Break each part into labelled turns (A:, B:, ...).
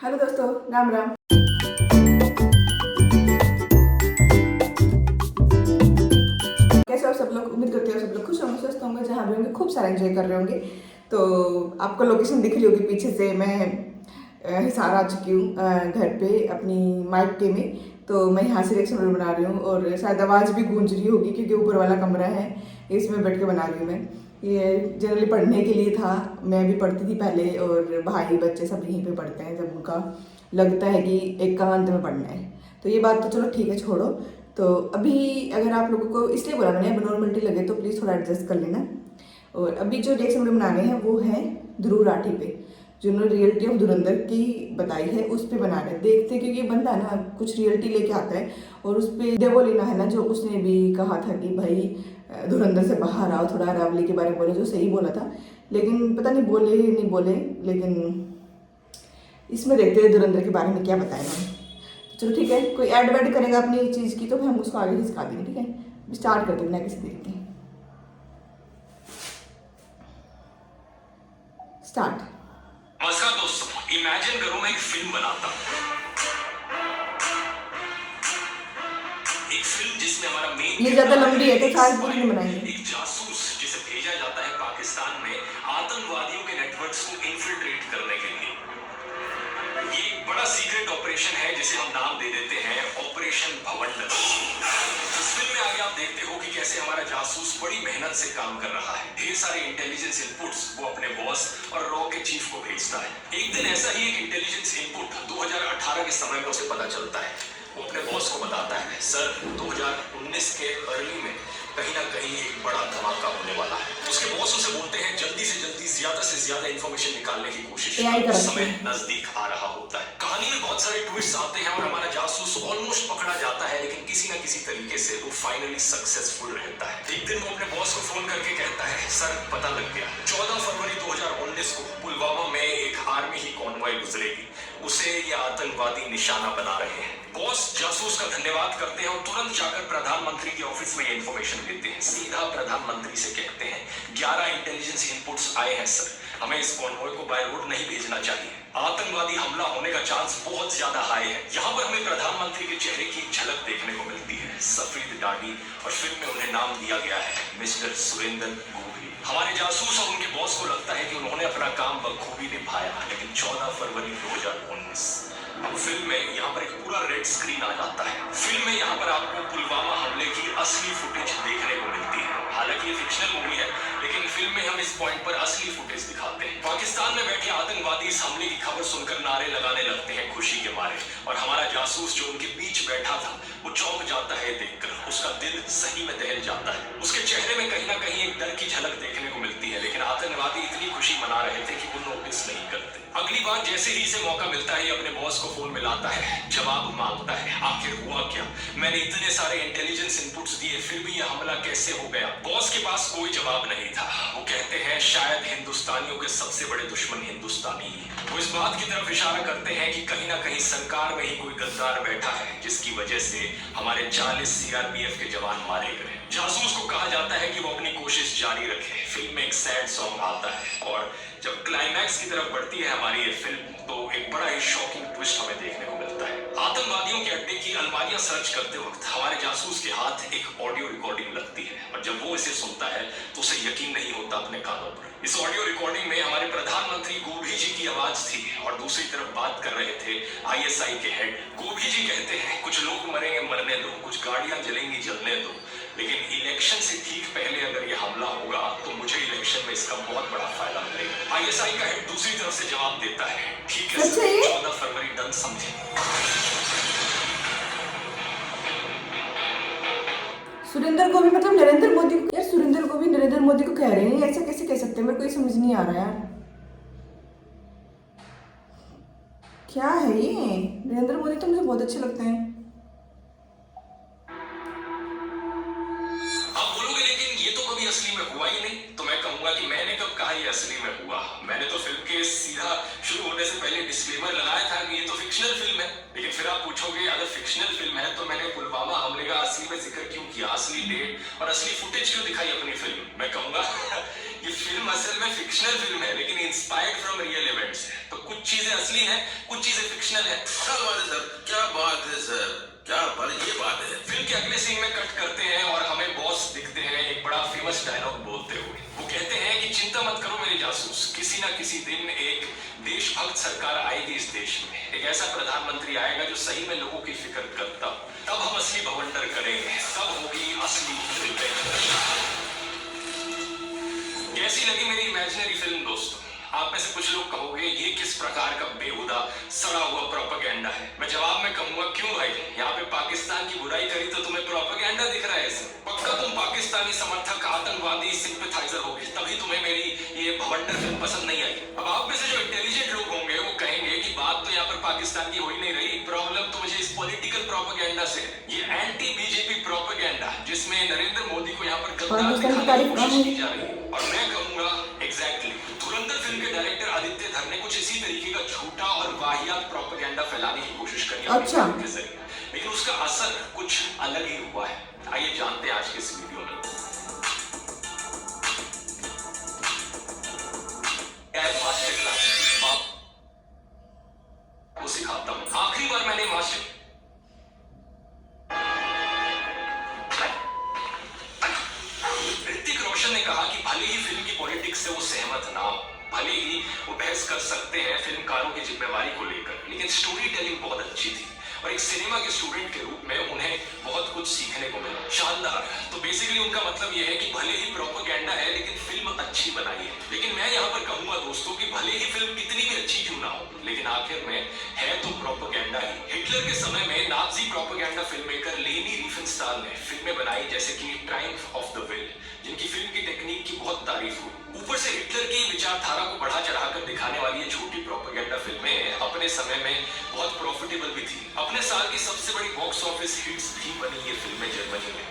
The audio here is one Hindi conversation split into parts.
A: हेलो दोस्तों, राम राम। कैसे हो आप सब लोग? उम्मीद करते हो सब लोग खुश होंगे, स्वस्थ होंगे, जहाँ भी होंगे खूब सारा एंजॉय कर रहे होंगे। तो आपको लोकेशन दिख रही होगी पीछे से। मैं हिसार आ चुकी हूँ घर पे अपनी मायके में। तो मैं यहाँ से रिएक्शन वीडियो बना रही हूँ और शायद आवाज़ भी गूंज रही होगी क्योंकि ऊपर वाला कमरा है, इसमें बैठ के बना रही हूँ मैं। ये जनरली पढ़ने के लिए था, मैं भी पढ़ती थी पहले और भाई बच्चे सब यहीं पे पढ़ते हैं जब उनका लगता है कि एकांत में पढ़ना है। तो ये बात तो चलो ठीक है, छोड़ो। तो अभी अगर आप लोगों को इसलिए बोला मैंने नॉर्मलिटी लगे तो प्लीज़ थोड़ा एडजस्ट कर लेना। और अभी जो रिएक्शन वीडियो बनाने हैं वो है ध्रुव राठी पे, जिन्होंने रियलिटी ऑफ धुरंधर की बताई है उस पर बना रहे। देखते क्योंकि ये बंदा ना कुछ रियलिटी लेके आता है और उस पर देवोलीना है ना, जो उसने भी कहा था कि भाई धुरंधर से बाहर आओ, थोड़ा रावली के बारे में बोले, जो सही बोला था। लेकिन पता नहीं बोले नहीं बोले, लेकिन इसमें देखते हैं धुरंधर के बारे में क्या बताएं हम। तो चलो ठीक है, कोई ऐड वैड करेगा अपनी चीज़ की तो हम उसको आगे खिसका देंगे। ठीक है, स्टार्ट करते हैं बिना किसी देर के। स्टार्ट।
B: नमस्कार दोस्तों, इमेजिन करो मैं एक फिल्म बनाता हूँ, एक फिल्म जिसमें हमारा मेन
A: ये ज्यादा लंबी है तो शायद पूरी नहीं बनाएंगे।
B: एक जासूस जिसे भेजा जाता है पाकिस्तान में आतंकवादियों के नेटवर्क्स को इन्फिल्ट्रेट करने के लिए। ये एक बड़ा सीक्रेट ऑपरेशन है जिसे हम नाम दे देते हैं ऑपरेशन भवंडर। इस फिल्म में आगे आप देखते हो कि कैसे हमारा जासूस बड़ी मेहनत से काम कर रहा है, ढेर सारे इंटेलिजेंस इनपुट्स वो अपने बॉस और रॉ के चीफ को भेजता है। एक दिन ऐसा ही एक इंटेलिजेंस इनपुट 2018 के समय में उसे पता चलता है। वो अपने बॉस को बताता है, सर 2019 के अर्ली में कहीं ना कहीं एक बड़ा धमाका होने वाला है। उसके बॉस उसे बोलते हैं जल्दी से ज्यादा इंफॉर्मेशन निकालने की कोशिश करो, समय नजदीक आ रहा होता है। कहानी में बहुत सारे ट्विस्ट आते हैं और हमारा जासूस ऑलमोस्ट पकड़ा जाता है, लेकिन किसी ना किसी तरीके से वो फाइनली सक्सेसफुल रहता है। एक दिन वो अपने बॉस को फोन करके कहता है, सर पता लग गया, 14 फरवरी 2019 को पुलवामा में एक आर्मी ही कॉन्वॉय गुजरेगी, उसे ये आतंकवादी निशाना बना रहे हैं। बॉस जासूस का धन्यवाद करते हैं और तुरंत जाकर प्रधानमंत्री के ऑफिस में ये इंफॉर्मेशन देते हैं। सीधा प्रधानमंत्री से कहते हैं 11 इंटेलिजेंस इनपुट्स आए हैं सर, हमें इस कॉन्वॉय को बाय रोड नहीं भेजना चाहिए, आतंकवादी हमला होने का चांस बहुत ज्यादा हाई है। यहाँ पर हमें प्रधानमंत्री के चेहरे की झलक देखने को मिलती है, सफेद दाढ़ी, और फिल्म में उन्हें नाम दिया गया है मिस्टर सुरेंद्र गोभी। हमारे जासूस और उनके बॉस को लगता है कि उन्होंने अपना काम बखूबी निभाया, लेकिन 14 फरवरी 2019 अब फिल्म में यहाँ पर एक पूरा रेड स्क्रीन आ जाता है। फिल्म में यहाँ पर आपको पुलवामा हमले की असली फुटेज देखने को मिलती है। हालांकि ये फिक्शनल मूवी है, लेकिन फिल्म में हम इस पॉइंट पर असली फुटेज दिखाते हैं। पाकिस्तान में बैठे आतंकवादी इस हमले की खबर सुनकर नारे लगाने लगते हैं खुशी के मारे, और हमारा जासूस जो उनके बीच बैठा था वो चौंक जाता है देखकर, उसका दिल सही में दहल जाता है। उसके चेहरे में कहीं ना कहीं एक डर की झलक देखने को मिलती है, लेकिन आतंकवादी इतनी खुशी मना रहे थे कि वो नोटिस नहीं करते। अगली बार जैसे ही इसे मौका मिलता है, ये अपने बॉस को फोन मिलाता है, जवाब मांगता है, आखिर हुआ क्या, मैंने इतने सारे इंटेलिजेंस इनपुट्स दिए फिर भी यह हमला कैसे हो गया। बॉस के पास कोई जवाब नहीं था। वो कहते हैं शायद हिंदुस्तानियों के सबसे बड़े दुश्मन हिंदुस्तानी ही। वो इस बात की तरफ इशारा करते हैं कि कहीं ना कहीं सरकार में ही कोई गद्दार बैठा है, जिसकी वजह से हमारे 40 सीआरपीएफ के जवान मारे गए। जासूस को कहा जाता है कि वो अपनी कोशिश जारी रखे। फिल्म में एक सैड सॉन्ग आता है और जब क्लाइमैक्स की तरफ बढ़ती है हमारी ये फिल्म, तो एक बड़ा ही शॉकिंग ट्विस्ट हमें देखने को मिलता है। आतंकवादियों के अड्डे की अलमारियां सर्च करते वक्त हमारे जासूस के हाथ एक ऑडियो रिकॉर्डिंग लगती है, और जब वो इसे सुनता है तो उसे यकीन नहीं होता अपने कानों पर। इस ऑडियो रिकॉर्डिंग में हमारे प्रधानमंत्री गोभी जी की आवाज थी और दूसरी तरफ बात कर रहे थे आईएसआई के हेड। गोभी जी कहते हैं कुछ लोग मरेंगे मरने दो, कुछ गाड़ियां जलेंगी जलने दो, लेकिन इलेक्शन से ठीक पहले अगर ये हमला होगा तो मुझे इलेक्शन में इसका बहुत बड़ा फायदा मिलेगा। आईएसआई का हेड दूसरी तरफ से जवाब देता है, ठीक है सर, 14 फरवरी डन समझे।
A: सुरेंद्र गोभी मतलब नरेंद्र मोदी को? यार सुरेंद्र गोभी नरेंद्र मोदी को कह रहे हैं, ऐसा कैसे कह सकते हैं? मेरे को ये समझ नहीं आ रहा यार, क्या है ये? नरेंद्र मोदी तो मुझे बहुत अच्छे लगते हैं।
B: असली में हुआ ही नहीं, तो मैं कहूंगा कि मैंने कब कहा ये असली में हुआ। मैंने तो फिल्म के सीधा शुरू होने से पहले डिस्क्लेमर लगाया था कि ये तो फिक्शनल फिल्म है। लेकिन फिर आप पूछोगे अगर फिक्शनल फिल्म है तो मैंने पुलवामा हमले का असली में जिक्र क्यों किया, असली डेट और असली फुटेज क्यों दिखाई अपनी फिल्म? मैं कहूंगा ये फिल्म असल में फिक्शनल फिल्म है, लेकिन इंस्पायर्ड फ्रॉम रियल इवेंट्स है। तो कुछ चीजें असली हैं, कुछ चीजें फिक्शनल है।
C: क्या बात है सर, क्या बात है सर, क्या बात, ये बात है।
B: फिल्म के अगले सीन में कट करते हैं और हमें बॉस दिखते हैं एक बड़ा फेमस डायलॉग बोलते हुए। वो कहते हैं कि चिंता मत करो मेरे जासूस, किसी ना किसी दिन एक देशभक्त सरकार आएगी इस देश में, एक ऐसा प्रधानमंत्री आएगा जो सही में लोगों की फिक्र करता, तब हम असली बवंडर करेंगे, तब होगी असली रिवेंज। कैसी लगी मेरी इमेजिनरी फिल्म दोस्तों? आप में से कुछ लोग कहोगे ये किस प्रकार का बेहुदा सड़ा हुआ प्रोपेगेंडा है। मैं जवाब में कहूंगा क्यों भाई, यहाँ पे पाकिस्तान की बुराई करी तो तुम्हें प्रोपेगेंडा दिख रहा है इसे? पक्का तुम पाकिस्तानी समर्थक आतंकवादी सिंपैथाइजर होगे, तभी तुम्हें मेरी ये भवंडर फिल्म पसंद नहीं आई। अब आप में से जो इंटेलिजेंट लोग होंगे वो कहेंगे कि बात तो यहाँ पर पाकिस्तान की हो ही नहीं रही, प्रॉब्लम तो मुझे इस पॉलिटिकल प्रोपेगेंडा से है। ये एंटी बीजेपी प्रोपेगेंडा जिसमें नरेंद्र मोदी को यहाँ पर गद्दार दिखाने की कोशिश की जा रही है। और मैं कहूंगा एग्जैक्टली धुरंधर फिल्म के डायरेक्टर आदित्य धर ने कुछ इसी तरीके का झूठा और वाहियात प्रोपेगेंडा फैलाने की कोशिश करी
A: अच्छा,
B: के जरिए, लेकिन उसका असर कुछ अलग ही हुआ है। आइए जानते हैं आज के इस वीडियो में। मास्टर क्लास आपको सिखाता हूं। आखिरी बार मैंने मास्टर ऋतिक रोशन ने कहा कि भले ही फिल्म की पॉलिटिक्स से वो सहमत ना हो, भले ही वो बहस कर सकते हैं फिल्मकारों की जिम्मेवारी को लेकर, लेकिन स्टोरी टेलिंग बहुत अच्छी थी और एक सिनेमा के स्टूडेंट के रूप में उन्हें बहुत कुछ सीखने को मिला। शानदार। तो बेसिकली उनका मतलब यह है कि भले ही प्रोपेगेंडा है लेकिन फिल्म अच्छी बनाई है। लेकिन मैं यहाँ पर कहूंगा दोस्तों कि भले ही फिल्म कितनी भी अच्छी क्यों ना हो, लेकिन आखिर में है तो प्रोपेगेंडा ही। हिटलर के समय में नाजी प्रोपेगेंडा फिल्म मेकर लेनी रिफेनस्टाल ने फिल्में बनाई जैसे कि ट्रायम्फ ऑफ द विल, जिनकी फिल्म की टेक्निक की बहुत तारीफ हुई। ऊपर से हिटलर की विचारधारा को बढ़ा चढ़ाकर दिखाने वाली ये छोटी प्रोपेगेंडा फिल्में अपने समय में बहुत प्रॉफिटेबल भी थी। अपने साल की सबसे बड़ी बॉक्स ऑफिस हिट्स भी बनी ये फिल्में जर्मनी में।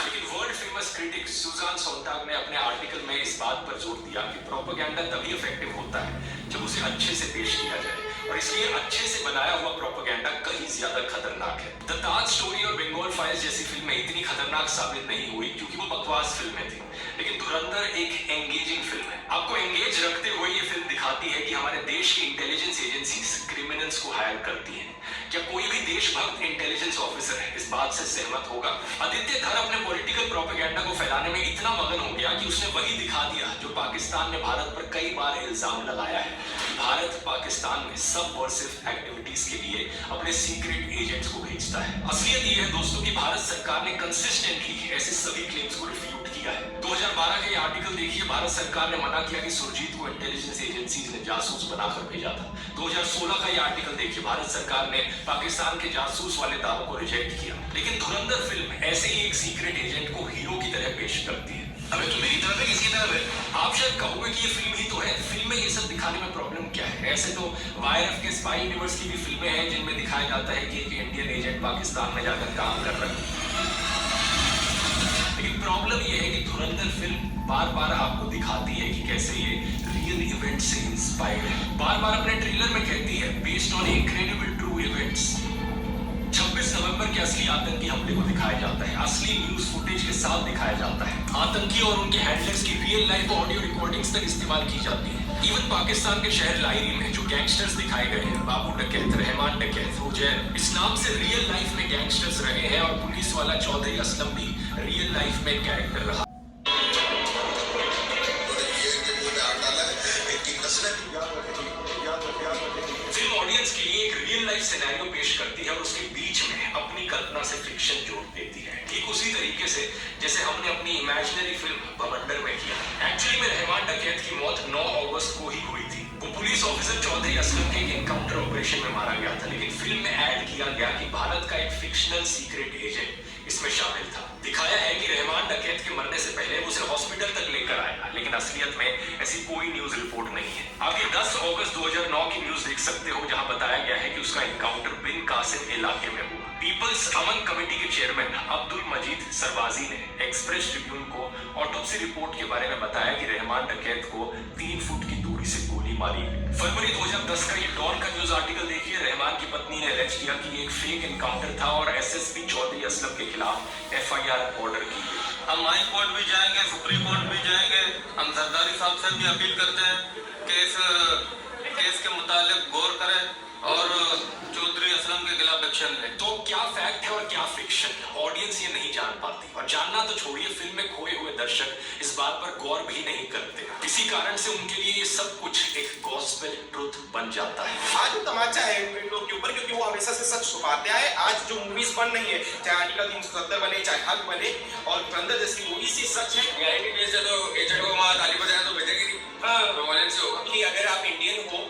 B: लेकिन वर्ल्ड फेमस क्रिटिक सुजान सोंटाग ने अपने आर्टिकल में इस बात पर जोर दिया कि प्रोपेगेंडा तभी इफेक्टिव होता है जब उसे अच्छे से पेश किया जाए, और इसलिए अच्छे से बनाया हुआ प्रोपेगेंडा कहीं ज्यादा खतरनाक है। द ताज स्टोरी और बंगाल फाइल्स जैसी फिल्में इतनी खतरनाक साबित नहीं हुई क्योंकि वो बकवास फिल्में थी, लेकिन धुरंधर एक एंगेजिंग फिल्म है। आपको एंगेज रखते हुए ये फिल्म दिखाती है कि हमारे देश की इंटेलिजेंस एजेंसीज क्रिमिनल्स को हायर करती हैं। क्या कोई भी देशभक्त इंटेलिजेंस ऑफिसर इस बात से सहमत होगा? आदित्य धर अपने पॉलिटिकल प्रोपेगेंडा को फैलाने में इतना मगन हो गया कि उसने वही दिखा दिया जो पाकिस्तान ने भारत पर कई बार इल्जाम लगाया है। भारत पाकिस्तान में सबवर्सिव एक्टिविटीज के लिए अपने सीक्रेट एजेंट्स को भेजता है। असलियत ये है दोस्तों कि भारत सरकार ने कंसिस्टेंटली ऐसे सभी क्लेम्स को रिफ्यूट किया है। 2012 के आर्टिकल देखिए, भारत सरकार ने मना किया कि सुरजीत को इंटेलिजेंस एजेंसीज ने जासूस बनाकर भेजा था। 2016 का ये आर्टिकल देखिए, भारत सरकार ने पाकिस्तान के जासूस वाले दावों को रिजेक्ट किया। लेकिन धुरंधर फिल्म ऐसे ही एक सीक्रेट एजेंट को हीरो की तरह पेश करती है।
C: अबे तो मेरी तरफ है, किसकी तरफ है?
B: आप शायद कहोगे कि ये फिल्म ही तो है, फिल्म में ये सब दिखाने में प्रॉब्लम क्या है? ऐसे तो वाईआरएफ के स्पाई यूनिवर्स की भी फिल्में हैं जिनमें दिखाया जाता है कि एक इंडियन एजेंट पाकिस्तान में जाकर काम कर रहा है। लेकिन प्रॉब्लम ये है कि धुरंधर फिल्म बार बार आपको दिखाती है कि कैसे ये रियल इवेंट से इंस्पायर्ड है। बार बार अपने ट्रेलर में कहती है based on incredible true events. 26 नवंबर के असली आतंकी हमले को दिखाया जाता है, असली न्यूज फुटेज के साथ दिखाया जाता है। आतंकी और उनके हैंडलर्स की रियल लाइफ ऑडियो रिकॉर्डिंग्स तक इस्तेमाल की जाती है। इवन पाकिस्तान के शहर लाहौर में जो गैंगस्टर्स दिखाए गए हैं, बाबू डकैत, रहमान डकैत, हुजैर, इस नाम से रियल लाइफ में गैंगस्टर्स रहे हैं और पुलिस वाला चौधरी असलम भी रियल लाइफ में कैरेक्टर रहा। फिल्म ऑडियंस के लिए एक रियल लाइफ सिनेरियो पेश करती है और उसके बीच में अपनी कल्पना से फिक्शन जोड़ देती है, ठीक उसी तरीके से जैसे हमने अपनी इमेजिनरी फिल्म भवंडर में किया। एक्चुअली में रहमान डकैत की मौत 9 अगस्त को ही हुई थी। वो पुलिस ऑफिसर चौधरी असलम के एक एनकाउंटर ऑपरेशन में मारा गया था, लेकिन फिल्म में ऐड किया गया कि भारत का एक फिक्शनल सीक्रेट एजेंट इसमें शामिल था। दिखाया है कि रहमान डकैत के मरने से पहले वो उसे हॉस्पिटल तक लेकर आया, लेकिन असलियत में ऐसी कोई न्यूज रिपोर्ट नहीं है। आप ये 10 अगस्त 2009 की न्यूज देख सकते हो जहां बताया गया है कि उसका एनकाउंटर बिन कासिम इलाके में हुआ। पीपल्स अमन कमेटी के चेयरमैन अब्दुल मजीद सरवाजी ने एक्सप्रेस ट्रिब्यून को ऑटोप्सी रिपोर्ट के बारे में बताया कि रहमान डकैत को 3 फुट की दूरी से गोली गोली मारी गई। फरवरी 2010 का ये डॉन का न्यूज आर्टिकल देखिए। रहमान की पत्नी ने अलेज किया कि एक फेक एनकाउंटर था और एसएसपी चौधरी असलम के खिलाफ एफआईआर ऑर्डर की गई।
C: हम हाई कोर्ट भी जाएंगे, सुप्रीम कोर्ट भी जाएंगे। हम सरदारी साहब से भी अपील करते हैं केस के मुतालिक गौर करें और चौधरी असलम के खिलाफ एक्शन लें।
B: तो क्या फैक्ट है और क्या फिक्शन, ऑडियंस ये नहीं जान पाती, और जानना तो छोड़िए, फिल्म में खोए हुए दर्शक इस बात पर गौर भी नहीं करते। इसी कारण से उनके लिए ये सब कुछ एक गॉस्पेल ट्रुथ बन जाता है।
D: आज जो तमाचा है इन लोग के ऊपर, क्योंकि वो हमेशा से सच छुपाते आए। आज जो मूवीज बन रही है, चाहे आर्टिकल 370 बने, चाहे हक बने, और धुरंधर जैसी मूवी से सच है।
C: गारंटी बेस है तो एजेंट को वहाँ ताली बजाया तो भेजेगी नहीं। हाँ, वायलेंस से होगा
D: कि अगर आप इंडियन हो,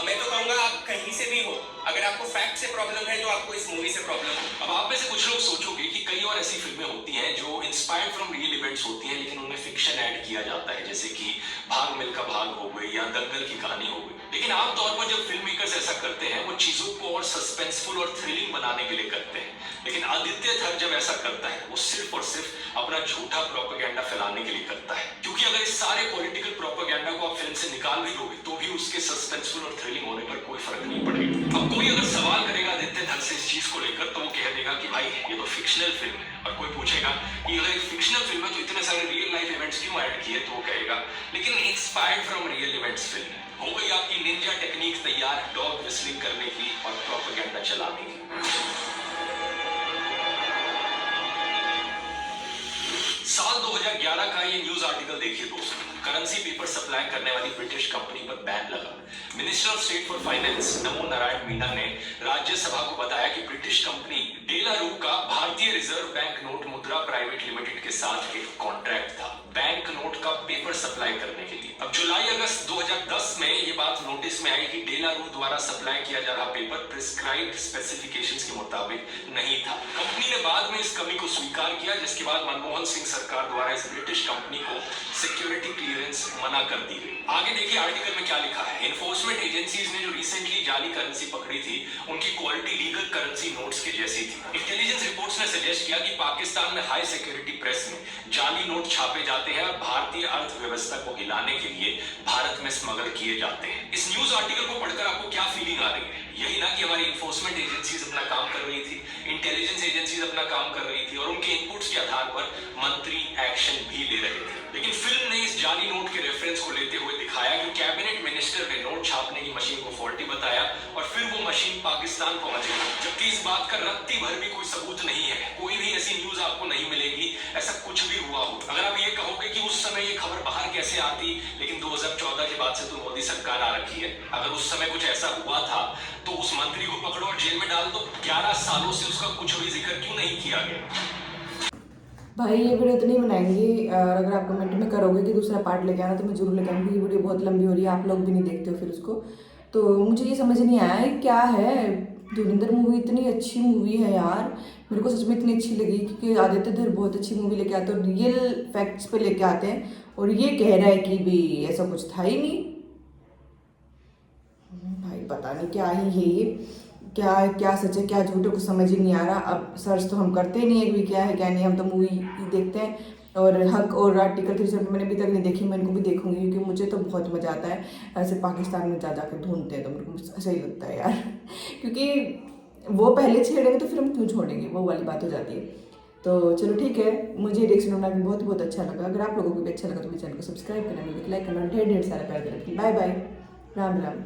D: मैं तो कहूंगा आप कहीं से भी हो, अगर आपको फैक्ट से प्रॉब्लम है तो आपको इस मूवी से प्रॉब्लम है।
B: अब आप में से कुछ लोग सोचोगे कि कई और ऐसी फिल्में होती हैं जो इंस्पायर्ड फ्रॉम रियल इवेंट्स होती हैं, लेकिन उनमें फिक्शन ऐड किया जाता है, जैसे कि भाग मिल्खा भाग हो गई या दंगल की कहानी हो गई। लेकिन आमतौर पर जब फिल्म मेकर्स ऐसा करते हैं, वो चीजों को और सस्पेंसफुल और थ्रिलिंग बनाने के लिए करते हैं। लेकिन आदित्य थर जब ऐसा करता है, वो सिर्फ और सिर्फ अपना झूठा प्रोपेगेंडा फैलाने के लिए करता है। क्योंकि अगर इस सारे पॉलिटिकल प्रोपेगेंडा को आप फिल्म से निकाल भी दोगे तो भी उसके सस्पेंसफुल और थ्रिलिंग होने पर कोई फर्क नहीं पड़ेगा। अब कोई अगर सवाल करेगा आदित्य धर से इस चीज को लेकर, तो वो कह देगा कि भाई ये तो फिक्शनल फिल्म है। और कोई पूछेगा कि अगर एक फिक्शनल फिल्म है तो इतने सारे रियल लाइफ इवेंट्स क्यों ऐड किए, तो वो कहेगा लेकिन inspired from real events film है। हो गई आपकी निंजा टेक्निक तैयार डॉग विस्लिंग करने की और प्रोपेगेंडा चलाने की। साल 2011 का ये न्यूज आर्टिकल देखिए दोस्तों। करेंसी पेपर सप्लाई करने वाली ब्रिटिश कंपनी पर बैन लगा। Minister of state for finance नमो नारायण मीना ने राज्यसभा को बताया कि ब्रिटिश कंपनी डेलारू का भारतीय रिजर्व बैंक नोट मुद्रा प्राइवेट लिमिटेड के साथ एक कॉन्ट्रैक्ट था बैंक नोट का पेपर सप्लाई करने के लिए। अब जुलाई अगस्त 2010 में ये बात नोटिस में आई कि डेलारू द्वारा सप्लाई किया जा रहा पेपर प्रिस्क्राइब्ड स्पेसिफिकेशंस के मुताबिक नहीं था। कंपनी ने बाद में इस कमी को स्वीकार किया, जिसके बाद मनमोहन सिंह सरकार द्वारा इस ब्रिटिश कंपनी को सिक्योरिटी क्लियरेंस मना कर दी गई। आगे देखिए आर्टिकल में क्या लिखा है। एनफोर्समेंट एजेंसीज ने जो रिसेंटली जाली करेंसी पकड़ी थी, उनकी क्वालिटी लीगल करेंसी नोट्स के जैसी थी। इंटेलिजेंस रिपोर्ट्स ने सजेस्ट किया कि पाकिस्तान में हाई सिक्योरिटी प्रेस में जाली नोट छापे जाते हैं और भारतीय अर्थव्यवस्था को हिलाने के लिए भारत में स्मगल किए जाते हैं। इस न्यूज आर्टिकल को पढ़कर आपको क्या फीलिंग आ रही है? यही ना कि हमारी इन्फोर्समेंट एजेंसीज अपना काम कर रही थी, इंटेलिजेंस एजेंसीज अपना काम कर रही थी और उनके इनपुट्स के आधार पर मंत्री एक्शन भी ले रहे थे। लेकिन फिल्म ने इस जाली नोट के रेफरेंस को लेते हुए दिखाया कि कैबिनेट मिनिस्टर ने नोट छापने की मशीन को फॉल्टी बताया और फिर वो मशीन पाकिस्तान पहुंच गई, जबकि इस बात का रत्ती भर भी कोई सबूत नहीं है। कोई भी ऐसी न्यूज आपको नहीं मिलेगी ऐसा कुछ भी हुआ हो। अगर आप ये कहोगे कि उस समय ये खबर बाहर कैसे आती, लेकिन 2014 के बाद से तो मोदी सरकार आ रखी है, अगर उस समय कुछ ऐसा हुआ था तो उस मंत्री को पकड़ो और जेल में डाल दो। 11 सालों से उसका कुछ भी जिक्र क्यों नहीं किया गया?
A: भाई ये वीडियो तो नहीं बनाएंगे, और अगर आप कमेंट में करोगे कि दूसरा पार्ट लेके आना तो मैं जरूर लेके आऊँगी। ये वीडियो बहुत लंबी हो रही है, आप लोग भी नहीं देखते हो फिर उसको। तो मुझे ये समझ नहीं आया है क्या है। धुरंधर मूवी इतनी अच्छी मूवी है यार, मेरे को सच में इतनी अच्छी लगी, क्योंकि आदित्य धर बहुत अच्छी मूवी लेके आते हैं और रियल फैक्ट्स पे लेके आते हैं, और ये कह रहा है कि भी ऐसा कुछ था ही नहीं। भाई पता नहीं क्या ही है ये, क्या सच है क्या झूठ है, कुछ समझ ही नहीं आ रहा। अब सर्च तो हम करते ही नहीं है कि क्या है क्या नहीं, हम तो मूवी ही देखते हैं। और हक और आर्टिकल 370 मैंने अभी तक नहीं देखी, मैं इनको भी देखूंगी क्योंकि मुझे तो बहुत मज़ा आता है ऐसे पाकिस्तान में जा कर ढूंढते हैं, तो मेरे को सही लगता है यार। क्योंकि वो पहले छेड़ेंगे तो फिर हम क्यों छोड़ेंगे, वो वाली बात हो जाती है। तो चलो ठीक है, मुझे रिएक्शन बनाना भी बहुत बहुत अच्छा लगा। अगर आप लोगों को भी अच्छा लगा तो मेरे चैनल को सब्सक्राइब करना, वीडियो को लाइक करना, ढेर सारा प्यार देना। Bye bye, Ram Ram.